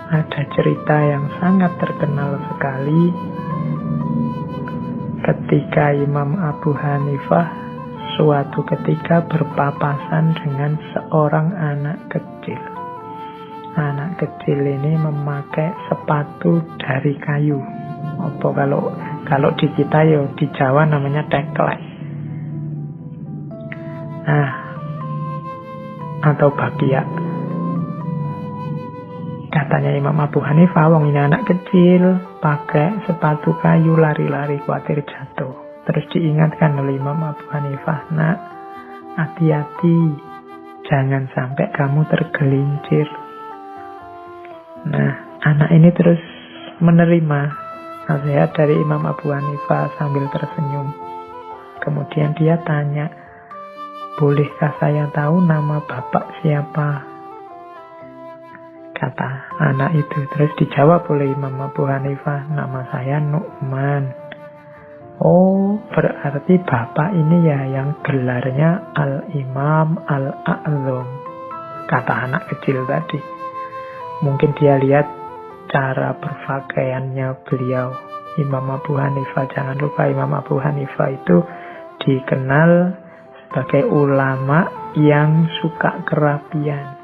Ada cerita yang sangat terkenal sekali ketika Imam Abu Hanifah suatu ketika berpapasan dengan seorang anak kecil. Anak kecil ini memakai sepatu dari kayu. Apa kalau di kita ya di Jawa namanya teklek. Nah, atau bakiak. Katanya Imam Abu Hanifah, wong ini anak kecil, pakai sepatu kayu, lari-lari khawatir jatuh. Terus diingatkan oleh Imam Abu Hanifah, nak, hati-hati, jangan sampai kamu tergelincir. Nah, anak ini terus menerima nasihat dari Imam Abu Hanifah sambil tersenyum. Kemudian dia tanya, bolehkah saya tahu nama bapak siapa? Kata anak itu. Terus dijawab oleh Imam Abu Hanifah, nama saya Nu'man. Oh, berarti bapak ini ya yang gelarnya Al-Imam Al-A'zam. Kata anak kecil tadi. Mungkin dia lihat cara berpakaiannya beliau, Imam Abu Hanifah. Jangan lupa Imam Abu Hanifah itu dikenal sebagai ulama yang suka kerapian.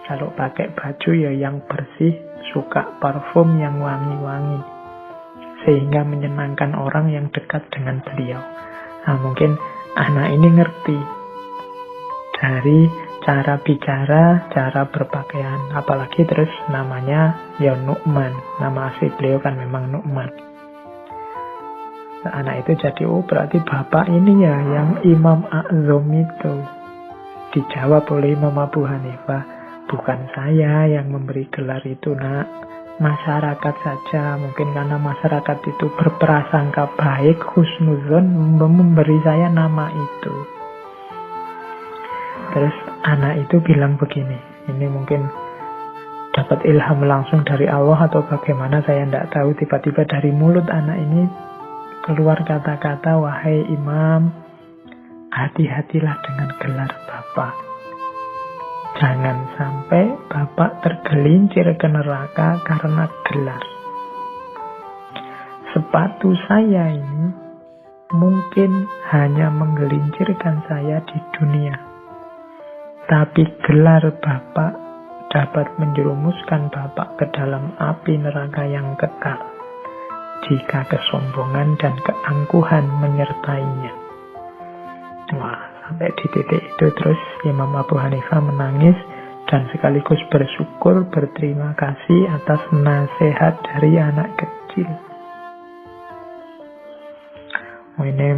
Kalau pakai baju ya yang bersih, suka parfum yang wangi-wangi. Sehingga menyenangkan orang yang dekat dengan beliau. Nah, mungkin anak ini ngerti dari cara bicara, cara berpakaian. Apalagi terus namanya ya Nu'man. Nama asli beliau kan memang Nu'man. Nah, anak itu jadi, oh berarti bapak ini ya yang Imam A'zam itu. Dijawab oleh Imam Abu Hanifah, bukan saya yang memberi gelar itu, nak. Masyarakat saja. Mungkin karena masyarakat itu berprasangka baik, husnuzon, memberi saya nama itu. Terus anak itu bilang begini. Ini mungkin dapat ilham langsung dari Allah atau bagaimana, saya tidak tahu. Tiba-tiba dari mulut anak ini keluar kata-kata, wahai imam, hati-hatilah dengan gelar bapak. Jangan sampai bapak tergelincir ke neraka karena gelar. Sepatu saya ini mungkin hanya menggelincirkan saya di dunia. Tapi gelar bapak dapat menjerumuskan bapak ke dalam api neraka yang kekal. Jika kesombongan dan keangkuhan menyertainya. Wah, sampai di titik itu terus Imam Abu Hanifah menangis dan sekaligus bersyukur, berterima kasih atas nasihat dari anak kecil. Ini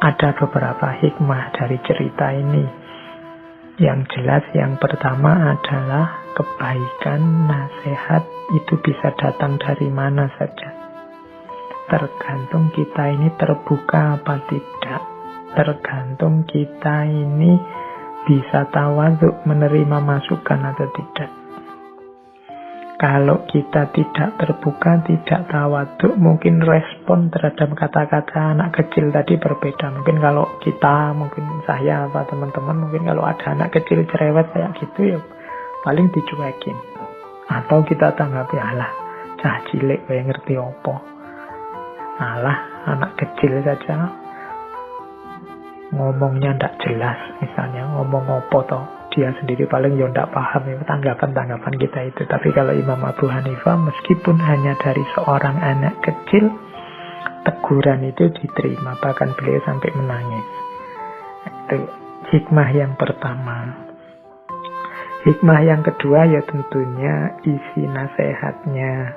ada beberapa hikmah dari cerita ini. Yang jelas yang pertama adalah kebaikan, nasihat itu bisa datang dari mana saja. Tergantung kita ini terbuka apa tidak. Tergantung kita ini bisa tawadhu menerima masukan atau tidak. Kalau kita tidak terbuka, tidak tawadhu, mungkin respon terhadap kata-kata anak kecil tadi berbeda. Mungkin kalau kita, mungkin saya atau teman-teman, mungkin kalau ada anak kecil cerewet kayak gitu ya paling dicuekin. Atau kita tanggapi, alah, cah cilik kayak ngerti apa. Alah, anak kecil saja ngomongnya ndak jelas, misalnya ngomong apa toh, dia sendiri paling ya ndak paham ya, tanggapan-tanggapan kita itu. Tapi kalau Imam Abu Hanifah meskipun hanya dari seorang anak kecil, teguran itu diterima, bahkan beliau sampai menangis. Itu hikmah yang pertama. Hikmah yang kedua ya tentunya isi nasihatnya.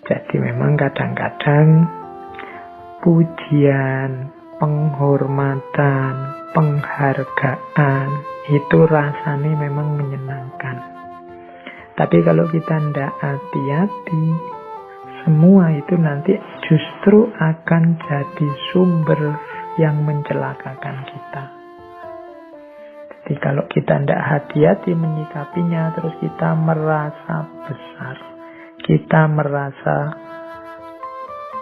Jadi memang kadang-kadang pujian, penghormatan, penghargaan itu rasanya memang menyenangkan. Tapi kalau kita tidak hati-hati, semua itu nanti justru akan jadi sumber yang mencelakakan kita. Jadi kalau kita tidak hati-hati menyikapinya, terus kita merasa besar, kita merasa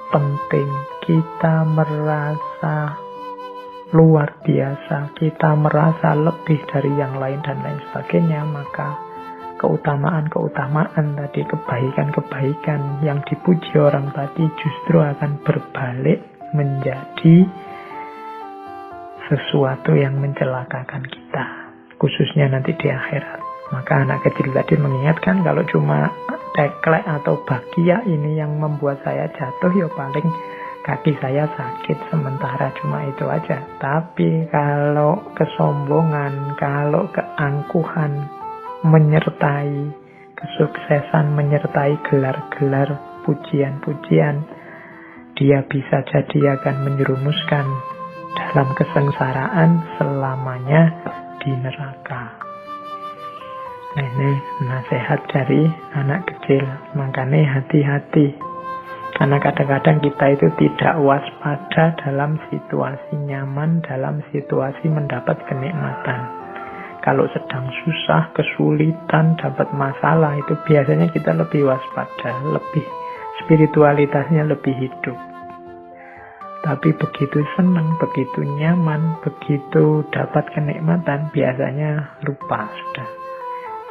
penting, kita merasa luar biasa, kita merasa lebih dari yang lain dan lain sebagainya, maka keutamaan tadi, kebaikan-kebaikan yang dipuji orang tadi justru akan berbalik menjadi sesuatu yang mencelakakan kita, khususnya nanti di akhirat. Maka anak kecil tadi mengingatkan, kalau cuma teklek atau bakia ini yang membuat saya jatuh, ya paling kaki saya sakit sementara, cuma itu aja. Tapi kalau kesombongan, kalau keangkuhan menyertai kesuksesan, menyertai gelar-gelar pujian-pujian, dia bisa jadi akan menjerumuskan dalam kesengsaraan selamanya di neraka. Ini nasihat dari anak kecil. Makanya hati-hati, karena kadang-kadang kita itu tidak waspada dalam situasi nyaman, dalam situasi mendapat kenikmatan. Kalau sedang susah, kesulitan, dapat masalah, itu biasanya kita lebih waspada, lebih spiritualitasnya lebih hidup. Tapi begitu senang, begitu nyaman, begitu dapat kenikmatan, biasanya lupa sudah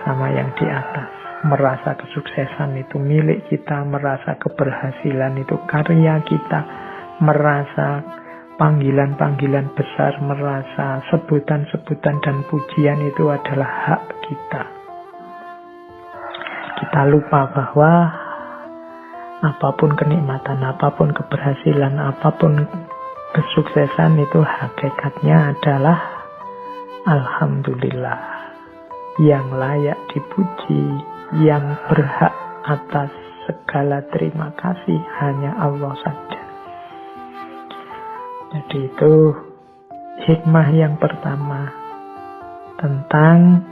sama yang di atas. Merasa kesuksesan itu milik kita, merasa keberhasilan itu karya kita, merasa panggilan-panggilan besar, merasa sebutan-sebutan dan pujian itu adalah hak kita. Kita lupa bahwa apapun kenikmatan, apapun keberhasilan, apapun kesuksesan itu hakikatnya adalah alhamdulillah. Yang layak dipuji, yang berhak atas segala terima kasih hanya Allah saja. Jadi itu hikmah yang pertama tentang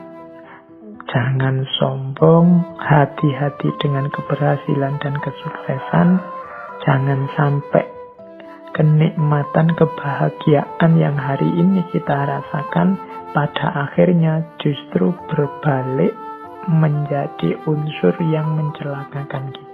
jangan sombong, hati-hati dengan keberhasilan dan kesuksesan. Jangan sampai kenikmatan, kebahagiaan yang hari ini kita rasakan pada akhirnya justru berbalik menjadi unsur yang mencelakakan kita.